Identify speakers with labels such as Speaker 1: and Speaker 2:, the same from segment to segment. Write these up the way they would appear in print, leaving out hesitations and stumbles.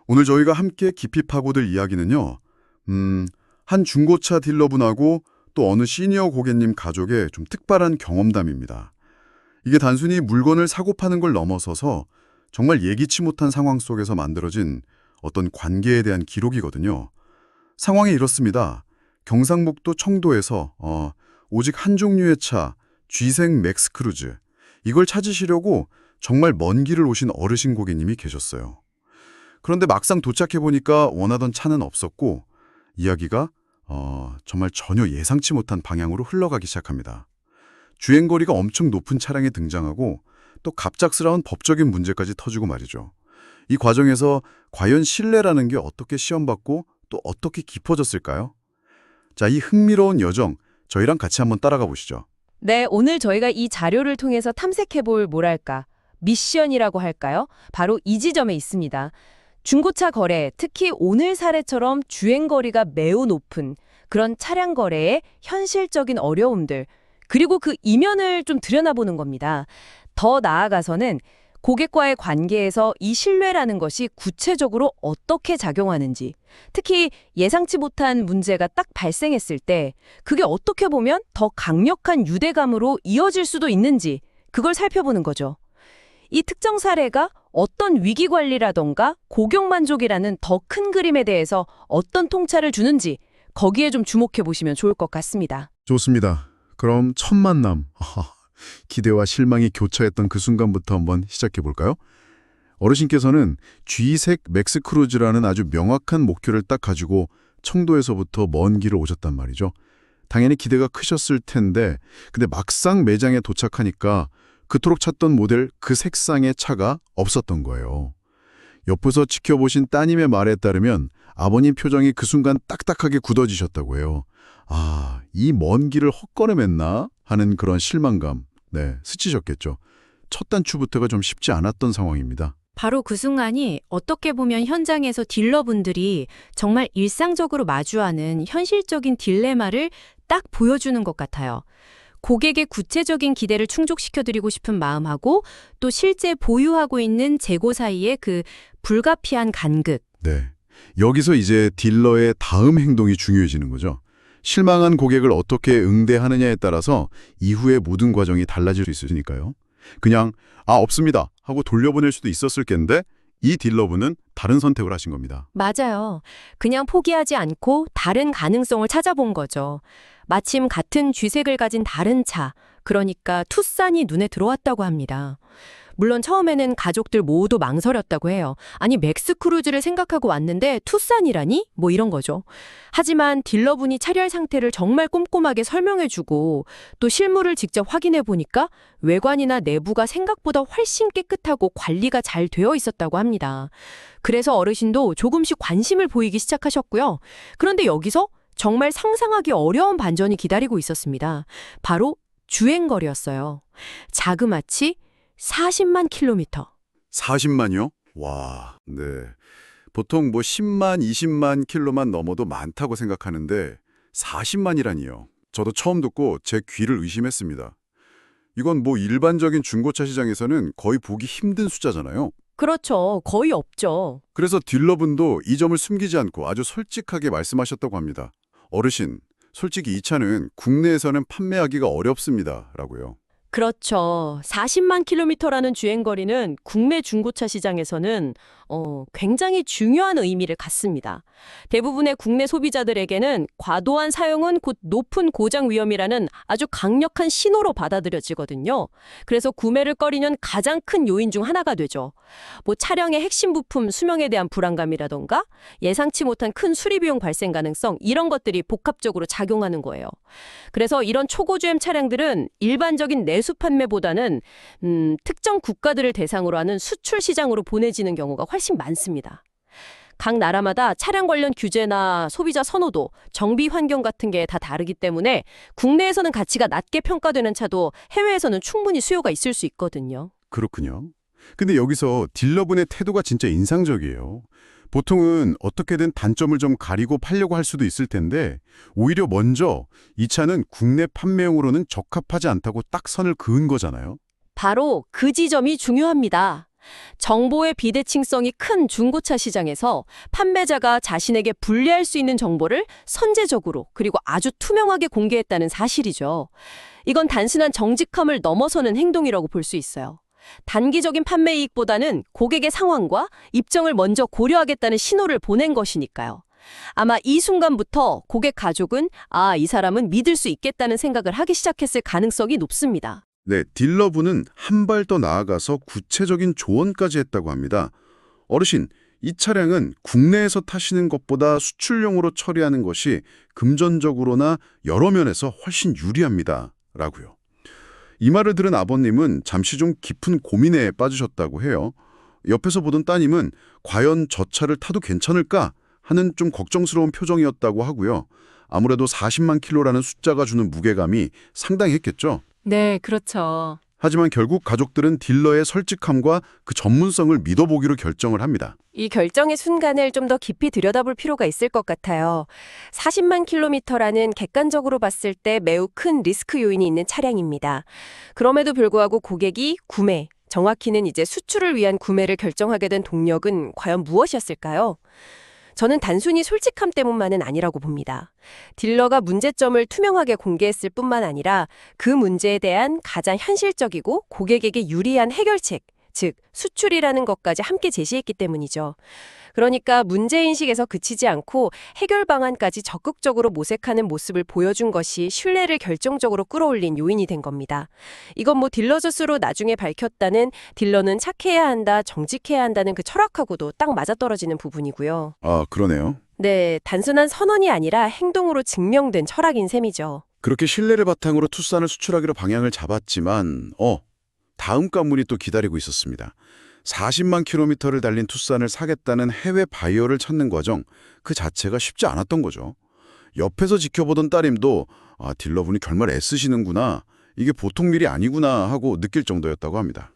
Speaker 1: 오늘 저희가 함께 깊이 파고들 이야기는요. 한 중고차 딜러분하고 또 어느 시니어 고객님 가족의 좀 특별한 경험담입니다. 이게 단순히 물건을 사고 파는 걸 넘어서서 정말 예기치 못한 상황 속에서 만들어진 어떤 관계에 대한 기록이거든요. 상황이 이렇습니다. 경상북도 청도에서 오직 한 종류의 차, G색 맥스크루즈. 이걸 찾으시려고 정말 먼 길을 오신 어르신 고객님이 계셨어요. 그런데 막상 도착해보니까 원하던 차는 없었고 이야기가 정말 전혀 예상치 못한 방향으로 흘러가기 시작합니다. 주행거리가 엄청 높은 차량이 등장하고 또 갑작스러운 법적인 문제까지 터지고 말이죠. 이 과정에서 과연 신뢰라는 게 어떻게 시험받고 또 어떻게 깊어졌을까요? 자, 이 흥미로운 여정 저희랑 같이 한번 따라가 보시죠.
Speaker 2: 네, 오늘 저희가 이 자료를 통해서 탐색해볼 뭐랄까, 미션이라고 할까요? 바로 이 지점에 있습니다. 중고차 거래, 특히 오늘 사례처럼 주행거리가 매우 높은 그런 차량 거래의 현실적인 어려움들, 그리고 그 이면을 좀 들여다보는 겁니다. 더 나아가서는 고객과의 관계에서 이 신뢰라는 것이 구체적으로 어떻게 작용하는지, 특히 예상치 못한 문제가 딱 발생했을 때 그게 어떻게 보면 더 강력한 유대감으로 이어질 수도 있는지 그걸 살펴보는 거죠. 이 특정 사례가 어떤 위기 관리라던가 고객 만족이라는 더 큰 그림에 대해서 어떤 통찰을 주는지 거기에 좀 주목해 보시면 좋을 것 같습니다.
Speaker 1: 좋습니다. 그럼 첫 만남. 기대와 실망이 교차했던 그 순간부터 한번 시작해 볼까요? 어르신께서는 G색 맥스크루즈라는 아주 명확한 목표를 딱 가지고 청도에서부터 먼 길을 오셨단 말이죠. 당연히 기대가 크셨을 텐데 근데 막상 매장에 도착하니까 그토록 찾던 모델 그 색상의 차가 없었던 거예요. 옆에서 지켜보신 따님의 말에 따르면 아버님 표정이 그 순간 딱딱하게 굳어지셨다고 해요. 아, 이 먼 길을 헛걸음했나 하는 그런 실망감, 스치셨겠죠. 첫 단추부터가 좀 쉽지 않았던 상황입니다.
Speaker 3: 바로 그 순간이 어떻게 보면 현장에서 딜러분들이 정말 일상적으로 마주하는 현실적인 딜레마를 딱 보여주는 것 같아요. 고객의 구체적인 기대를 충족시켜드리고 싶은 마음하고 또 실제 보유하고 있는 재고 사이의 그 불가피한 간극.
Speaker 1: 네. 여기서 이제 딜러의 다음 행동이 중요해지는 거죠. 실망한 고객을 어떻게 응대하느냐에 따라서 이후의 모든 과정이 달라질 수 있으니까요. 그냥 없습니다 하고 돌려보낼 수도 있었을 텐데 이 딜러분은 다른 선택을 하신 겁니다.
Speaker 3: 맞아요. 그냥 포기하지 않고 다른 가능성을 찾아본 거죠. 마침 같은 쥐색을 가진 다른 차, 그러니까 투싼이 눈에 들어왔다고 합니다. 물론 처음에는 가족들 모두 망설였다고 해요. 아니 맥스크루즈를 생각하고 왔는데 투싼이라니? 뭐 이런 거죠. 하지만 딜러분이 차량 상태를 정말 꼼꼼하게 설명해주고 또 실물을 직접 확인해 보니까 외관이나 내부가 생각보다 훨씬 깨끗하고 관리가 잘 되어 있었다고 합니다. 그래서 어르신도 조금씩 관심을 보이기 시작하셨고요. 그런데 여기서 정말 상상하기 어려운 반전이 기다리고 있었습니다. 바로 주행거리였어요. 자그마치 40만 킬로미터.
Speaker 1: 40만이요? 와, 네. 보통 10만, 20만 킬로만 넘어도 많다고 생각하는데 40만이라니요. 저도 처음 듣고 제 귀를 의심했습니다. 이건 일반적인 중고차 시장에서는 거의 보기 힘든 숫자잖아요.
Speaker 2: 그렇죠. 거의 없죠.
Speaker 1: 그래서 딜러분도 이 점을 숨기지 않고 아주 솔직하게 말씀하셨다고 합니다. 어르신, 솔직히 이 차는 국내에서는 판매하기가 어렵습니다. 라고요.
Speaker 2: 그렇죠. 40만 킬로미터라는 주행거리는 국내 중고차 시장에서는 굉장히 중요한 의미를 갖습니다. 대부분의 국내 소비자들에게는 과도한 사용은 곧 높은 고장 위험이라는 아주 강력한 신호로 받아들여지거든요. 그래서 구매를 꺼리는 가장 큰 요인 중 하나가 되죠. 차량의 핵심 부품 수명에 대한 불안감이라던가 예상치 못한 큰 수리 비용 발생 가능성 이런 것들이 복합적으로 작용하는 거예요. 그래서 이런 초고주행 차량들은 일반적인 내수 판매보다는 특정 국가들을 대상으로 하는 수출 시장으로 보내지는 경우가 훨씬 많습니다. 각 나라마다 차량 관련 규제나 소비자 선호도, 정비 환경 같은 게 다 다르기 때문에 국내에서는 가치가 낮게 평가되는 차도 해외에서는 충분히 수요가 있을 수 있거든요.
Speaker 1: 그렇군요. 근데 여기서 딜러분의 태도가 진짜 인상적이에요. 보통은 어떻게든 단점을 좀 가리고 팔려고 할 수도 있을 텐데 오히려 먼저 이 차는 국내 판매용으로는 적합하지 않다고 딱 선을 그은 거잖아요.
Speaker 2: 바로 그 지점이 중요합니다. 정보의 비대칭성이 큰 중고차 시장에서 판매자가 자신에게 불리할 수 있는 정보를 선제적으로 그리고 아주 투명하게 공개했다는 사실이죠. 이건 단순한 정직함을 넘어서는 행동이라고 볼 수 있어요. 단기적인 판매 이익보다는 고객의 상황과 입장을 먼저 고려하겠다는 신호를 보낸 것이니까요. 아마 이 순간부터 고객 가족은 이 사람은 믿을 수 있겠다는 생각을 하기 시작했을 가능성이 높습니다.
Speaker 1: 네, 딜러분은 한 발 더 나아가서 구체적인 조언까지 했다고 합니다. 어르신, 이 차량은 국내에서 타시는 것보다 수출용으로 처리하는 것이 금전적으로나 여러 면에서 훨씬 유리합니다. 라고요. 이 말을 들은 아버님은 잠시 좀 깊은 고민에 빠지셨다고 해요. 옆에서 보던 따님은 과연 저 차를 타도 괜찮을까 하는 좀 걱정스러운 표정이었다고 하고요. 아무래도 40만 킬로라는 숫자가 주는 무게감이 상당했겠죠.
Speaker 3: 네, 그렇죠.
Speaker 1: 하지만 결국 가족들은 딜러의 솔직함과 그 전문성을 믿어보기로 결정을 합니다.
Speaker 3: 이 결정의 순간을 좀 더 깊이 들여다볼 필요가 있을 것 같아요. 40만 킬로미터라는 객관적으로 봤을 때 매우 큰 리스크 요인이 있는 차량입니다. 그럼에도 불구하고 고객이 구매, 정확히는 이제 수출을 위한 구매를 결정하게 된 동력은 과연 무엇이었을까요? 저는 단순히 솔직함 때문만은 아니라고 봅니다. 딜러가 문제점을 투명하게 공개했을 뿐만 아니라 그 문제에 대한 가장 현실적이고 고객에게 유리한 해결책, 즉 수출이라는 것까지 함께 제시했기 때문이죠. 그러니까 문제인식에서 그치지 않고 해결 방안까지 적극적으로 모색하는 모습을 보여준 것이 신뢰를 결정적으로 끌어올린 요인이 된 겁니다. 이건 딜러 스스로 나중에 밝혔다는 딜러는 착해야 한다, 정직해야 한다는 그 철학하고도 딱 맞아떨어지는 부분이고요.
Speaker 1: 아, 그러네요.
Speaker 3: 네, 단순한 선언이 아니라 행동으로 증명된 철학인 셈이죠.
Speaker 1: 그렇게 신뢰를 바탕으로 투싼을 수출하기로 방향을 잡았지만 다음 관문이 또 기다리고 있었습니다. 40만 킬로미터를 달린 투싼을 사겠다는 해외 바이어를 찾는 과정, 그 자체가 쉽지 않았던 거죠. 옆에서 지켜보던 따님도 딜러분이 정말 애쓰시는구나, 이게 보통 일이 아니구나 하고 느낄 정도였다고 합니다.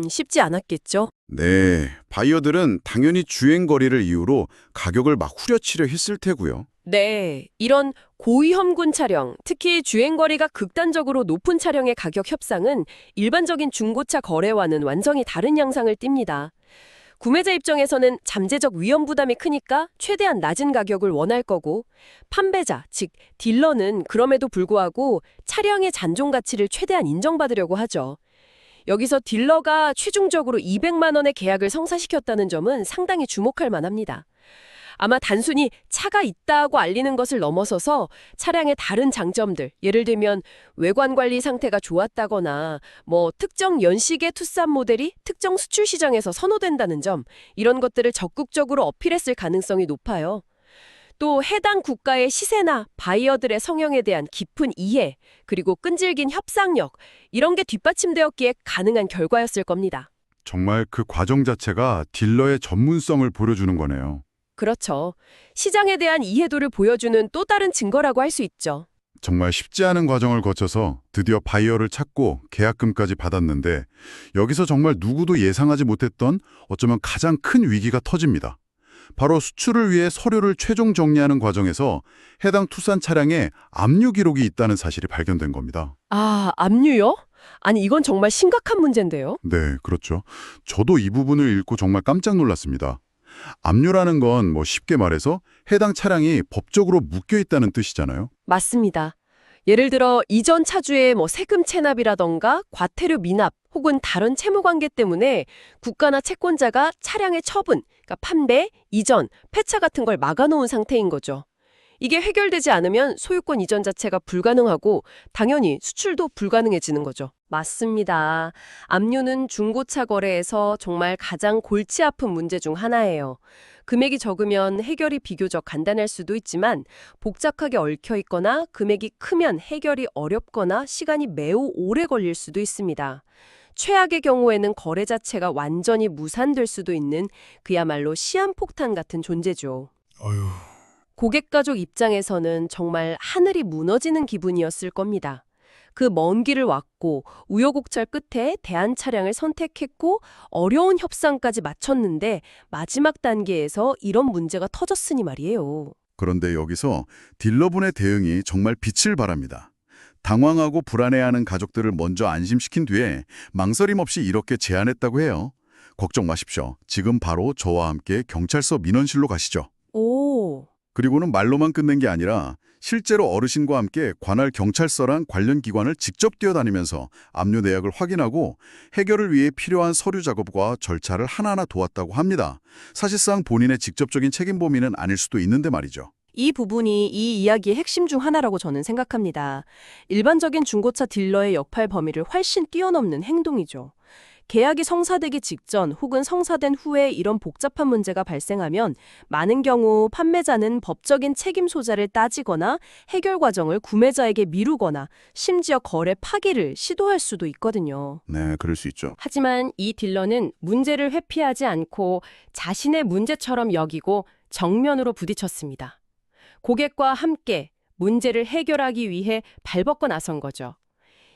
Speaker 3: 쉽지 않았겠죠?
Speaker 1: 네, 바이어들은 당연히 주행거리를 이유로 가격을 막 후려치려 했을 테고요.
Speaker 3: 네, 이런 고위험군 차량, 특히 주행거리가 극단적으로 높은 차량의 가격 협상은 일반적인 중고차 거래와는 완전히 다른 양상을 띱니다. 구매자 입장에서는 잠재적 위험 부담이 크니까 최대한 낮은 가격을 원할 거고, 판매자, 즉 딜러는 그럼에도 불구하고 차량의 잔존 가치를 최대한 인정받으려고 하죠. 여기서 딜러가 최종적으로 200만 원의 계약을 성사시켰다는 점은 상당히 주목할 만합니다. 아마 단순히 차가 있다고 알리는 것을 넘어서서 차량의 다른 장점들, 예를 들면 외관 관리 상태가 좋았다거나 특정 연식의 투싼 모델이 특정 수출 시장에서 선호된다는 점, 이런 것들을 적극적으로 어필했을 가능성이 높아요. 또 해당 국가의 시세나 바이어들의 성향에 대한 깊은 이해, 그리고 끈질긴 협상력, 이런 게 뒷받침되었기에 가능한 결과였을 겁니다.
Speaker 1: 정말 그 과정 자체가 딜러의 전문성을 보여주는 거네요.
Speaker 3: 그렇죠. 시장에 대한 이해도를 보여주는 또 다른 증거라고 할 수 있죠.
Speaker 1: 정말 쉽지 않은 과정을 거쳐서 드디어 바이어를 찾고 계약금까지 받았는데, 여기서 정말 누구도 예상하지 못했던 어쩌면 가장 큰 위기가 터집니다. 바로 수출을 위해 서류를 최종 정리하는 과정에서 해당 투싼 차량에 압류 기록이 있다는 사실이 발견된 겁니다.
Speaker 3: 압류요? 아니, 이건 정말 심각한 문제인데요.
Speaker 1: 네, 그렇죠. 저도 이 부분을 읽고 정말 깜짝 놀랐습니다. 압류라는 건 쉽게 말해서 해당 차량이 법적으로 묶여 있다는 뜻이잖아요.
Speaker 3: 맞습니다. 예를 들어 이전 차주의 세금 체납이라던가 과태료 미납 혹은 다른 채무 관계 때문에 국가나 채권자가 차량의 처분, 그러니까 판매, 이전, 폐차 같은 걸 막아놓은 상태인 거죠. 이게 해결되지 않으면 소유권 이전 자체가 불가능하고 당연히 수출도 불가능해지는 거죠. 맞습니다. 압류는 중고차 거래에서 정말 가장 골치 아픈 문제 중 하나예요. 금액이 적으면 해결이 비교적 간단할 수도 있지만 복잡하게 얽혀 있거나 금액이 크면 해결이 어렵거나 시간이 매우 오래 걸릴 수도 있습니다. 최악의 경우에는 거래 자체가 완전히 무산될 수도 있는 그야말로 시한폭탄 같은 존재죠. 고객 가족 입장에서는 정말 하늘이 무너지는 기분이었을 겁니다. 그 먼 길을 왔고 우여곡절 끝에 대한 차량을 선택했고 어려운 협상까지 마쳤는데 마지막 단계에서 이런 문제가 터졌으니 말이에요.
Speaker 1: 그런데 여기서 딜러분의 대응이 정말 빛을 발합니다. 당황하고 불안해하는 가족들을 먼저 안심시킨 뒤에 망설임 없이 이렇게 제안했다고 해요. 걱정 마십시오. 지금 바로 저와 함께 경찰서 민원실로 가시죠.
Speaker 2: 오,
Speaker 1: 그리고는 말로만 끝낸 게 아니라 실제로 어르신과 함께 관할 경찰서랑 관련 기관을 직접 뛰어다니면서 압류 내역을 확인하고 해결을 위해 필요한 서류 작업과 절차를 하나하나 도왔다고 합니다. 사실상 본인의 직접적인 책임 범위는 아닐 수도 있는데 말이죠.
Speaker 2: 이 부분이 이 이야기의 핵심 중 하나라고 저는 생각합니다. 일반적인 중고차 딜러의 역할 범위를 훨씬 뛰어넘는 행동이죠. 계약이 성사되기 직전 혹은 성사된 후에 이런 복잡한 문제가 발생하면 많은 경우 판매자는 법적인 책임 소재를 따지거나 해결 과정을 구매자에게 미루거나 심지어 거래 파기를 시도할 수도 있거든요.
Speaker 1: 네, 그럴 수 있죠.
Speaker 3: 하지만 이 딜러는 문제를 회피하지 않고 자신의 문제처럼 여기고 정면으로 부딪혔습니다. 고객과 함께 문제를 해결하기 위해 발벗고 나선 거죠.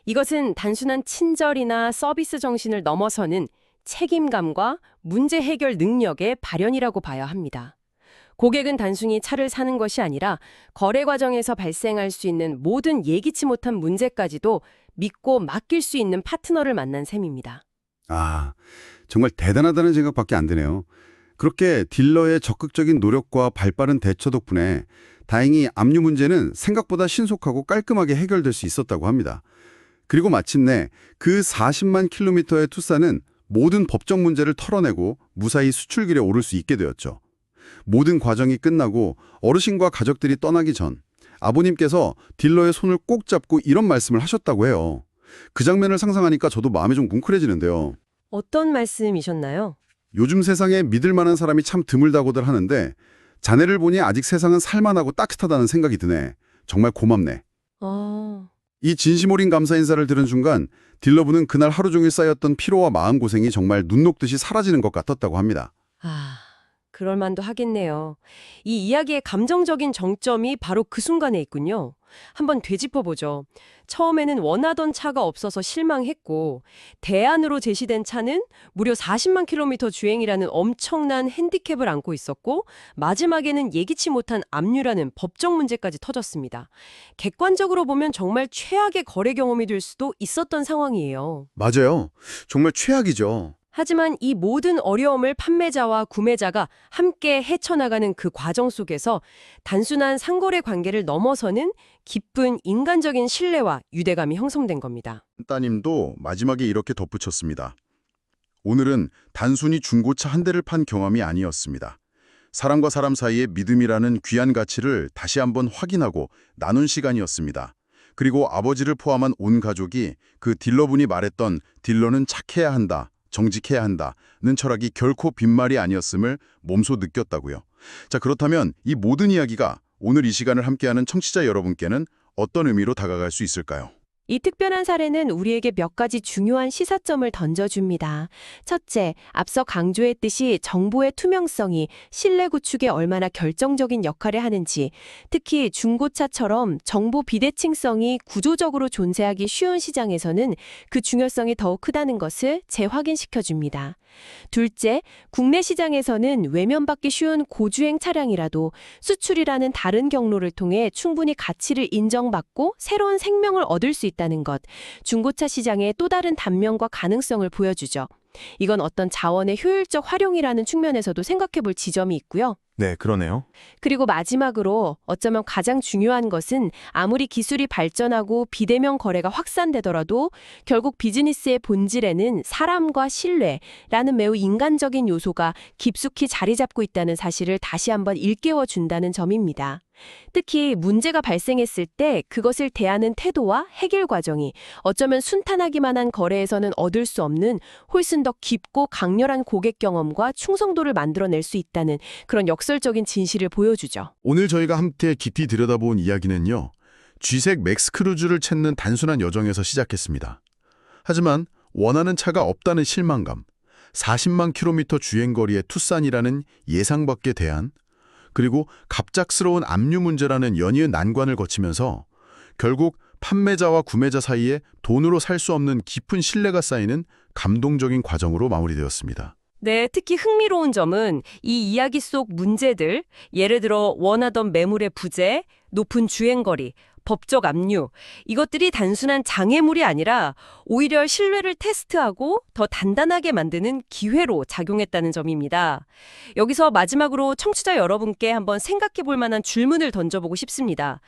Speaker 3: 이것은 단순한 친절이나 서비스 정신을 넘어서는 책임감과 문제 해결 능력의 발현이라고 봐야 합니다. 고객은 단순히 차를 사는 것이 아니라 거래 과정에서 발생할 수 있는 모든 예기치 못한 문제까지도 믿고 맡길 수 있는 파트너를 만난 셈입니다.
Speaker 4: 아, 정말 대단하다는 생각밖에 안 드네요. 그렇게 딜러의 적극적인 노력과 발빠른 대처 덕분에 다행히 압류 문제는 생각보다 신속하고 깔끔하게 해결될 수 있었다고 합니다. 그리고 마침내 그 40만 킬로미터의 투싼은 모든 법적 문제를 털어내고 무사히 수출길에 오를 수 있게 되었죠. 모든 과정이 끝나고 어르신과 가족들이 떠나기 전 아버님께서 딜러의 손을 꼭 잡고 이런 말씀을 하셨다고 해요. 그 장면을 상상하니까 저도 마음이 좀 뭉클해지는데요.
Speaker 2: 어떤 말씀이셨나요?
Speaker 4: 요즘 세상에 믿을 만한 사람이 참 드물다고들 하는데 자네를 보니 아직 세상은 살만하고 따뜻하다는 생각이 드네. 정말 고맙네. 이 진심 어린 감사 인사를 들은 순간 딜러분은 그날 하루 종일 쌓였던 피로와 마음고생이 정말 눈 녹듯이 사라지는 것 같았다고 합니다.
Speaker 2: 그럴 만도 하겠네요. 이 이야기의 감정적인 정점이 바로 그 순간에 있군요. 한번 되짚어보죠. 처음에는 원하던 차가 없어서 실망했고 대안으로 제시된 차는 무려 40만 킬로미터 주행이라는 엄청난 핸디캡을 안고 있었고 마지막에는 예기치 못한 압류라는 법적 문제까지 터졌습니다. 객관적으로 보면 정말 최악의 거래 경험이 될 수도 있었던 상황이에요.
Speaker 4: 맞아요. 정말 최악이죠.
Speaker 2: 하지만 이 모든 어려움을 판매자와 구매자가 함께 헤쳐나가는 그 과정 속에서 단순한 상거래 관계를 넘어서는 깊은 인간적인 신뢰와 유대감이 형성된 겁니다.
Speaker 1: 따님도 마지막에 이렇게 덧붙였습니다. 오늘은 단순히 중고차 한 대를 판 경험이 아니었습니다. 사람과 사람 사이의 믿음이라는 귀한 가치를 다시 한번 확인하고 나눈 시간이었습니다. 그리고 아버지를 포함한 온 가족이 그 딜러분이 말했던 딜러는 착해야 한다, 정직해야 한다는 철학이 결코 빈말이 아니었음을 몸소 느꼈다고요. 자, 그렇다면 이 모든 이야기가 오늘 이 시간을 함께하는 청취자 여러분께는 어떤 의미로 다가갈 수 있을까요?
Speaker 3: 이 특별한 사례는 우리에게 몇 가지 중요한 시사점을 던져줍니다. 첫째, 앞서 강조했듯이 정보의 투명성이 신뢰 구축에 얼마나 결정적인 역할을 하는지, 특히 중고차처럼 정보 비대칭성이 구조적으로 존재하기 쉬운 시장에서는 그 중요성이 더욱 크다는 것을 재확인시켜줍니다. 둘째, 국내 시장에서는 외면받기 쉬운 고주행 차량이라도 수출이라는 다른 경로를 통해 충분히 가치를 인정받고 새로운 생명을 얻을 수 있다는 것, 중고차 시장의 또 다른 단면과 가능성을 보여주죠. 이건 어떤 자원의 효율적 활용이라는 측면에서도 생각해 볼 지점이 있고요.
Speaker 5: 네, 그러네요.
Speaker 3: 그리고 마지막으로 어쩌면 가장 중요한 것은 아무리 기술이 발전하고 비대면 거래가 확산되더라도 결국 비즈니스의 본질에는 사람과 신뢰라는 매우 인간적인 요소가 깊숙이 자리 잡고 있다는 사실을 다시 한번 일깨워 준다는 점입니다. 특히 문제가 발생했을 때 그것을 대하는 태도와 해결 과정이 어쩌면 순탄하기만 한 거래에서는 얻을 수 없는 훨씬 더 깊고 강렬한 고객 경험과 충성도를 만들어낼 수 있다는 그런 역설적인 진실을 보여주죠.
Speaker 1: 오늘 저희가 함께 깊이 들여다본 이야기는요. G색 맥스 크루즈를 찾는 단순한 여정에서 시작했습니다. 하지만 원하는 차가 없다는 실망감, 40만 킬로미터 주행거리의 투싼이라는 예상 밖의 대안, 그리고 갑작스러운 압류 문제라는 연이은 난관을 거치면서 결국 판매자와 구매자 사이에 돈으로 살 수 없는 깊은 신뢰가 쌓이는 감동적인 과정으로 마무리되었습니다.
Speaker 2: 네, 특히 흥미로운 점은 이 이야기 속 문제들, 예를 들어 원하던 매물의 부재, 높은 주행거리, 법적 압류, 이것들이 단순한 장애물이 아니라 오히려 신뢰를 테스트하고 더 단단하게 만드는 기회로 작용했다는 점입니다. 여기서 마지막으로 청취자 여러분께 한번 생각해 볼 만한 질문을 던져보고 싶습니다.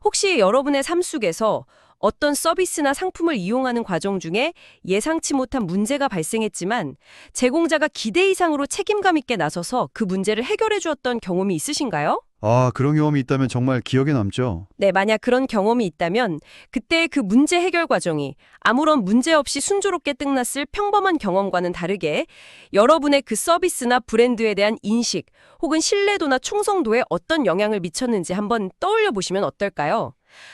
Speaker 2: 혹시 여러분의 삶 속에서 어떤 서비스나 상품을 이용하는 과정 중에 예상치 못한 문제가 발생했지만 제공자가 기대 이상으로 책임감 있게 나서서 그 문제를 해결해 주었던 경험이 있으신가요?
Speaker 5: 아, 그런 경험이 있다면 정말 기억에 남죠.
Speaker 2: 네, 만약 그런 경험이 있다면 그때 그 문제 해결 과정이 아무런 문제 없이 순조롭게 끝났을 평범한 경험과는 다르게 여러분의 그 서비스나 브랜드에 대한 인식 혹은 신뢰도나 충성도에 어떤 영향을 미쳤는지 한번 떠올려 보시면 어떨까요?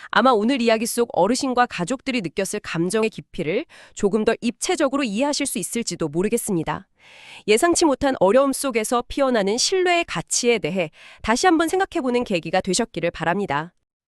Speaker 2: 아마 오늘 이야기 속 어르신과 가족들이 느꼈을 감정의 깊이를 조금 더 입체적으로 이해하실 수 있을지도 모르겠습니다. 예상치 못한 어려움 속에서 피어나는 신뢰의 가치에 대해 다시 한번 생각해보는 계기가 되셨기를 바랍니다.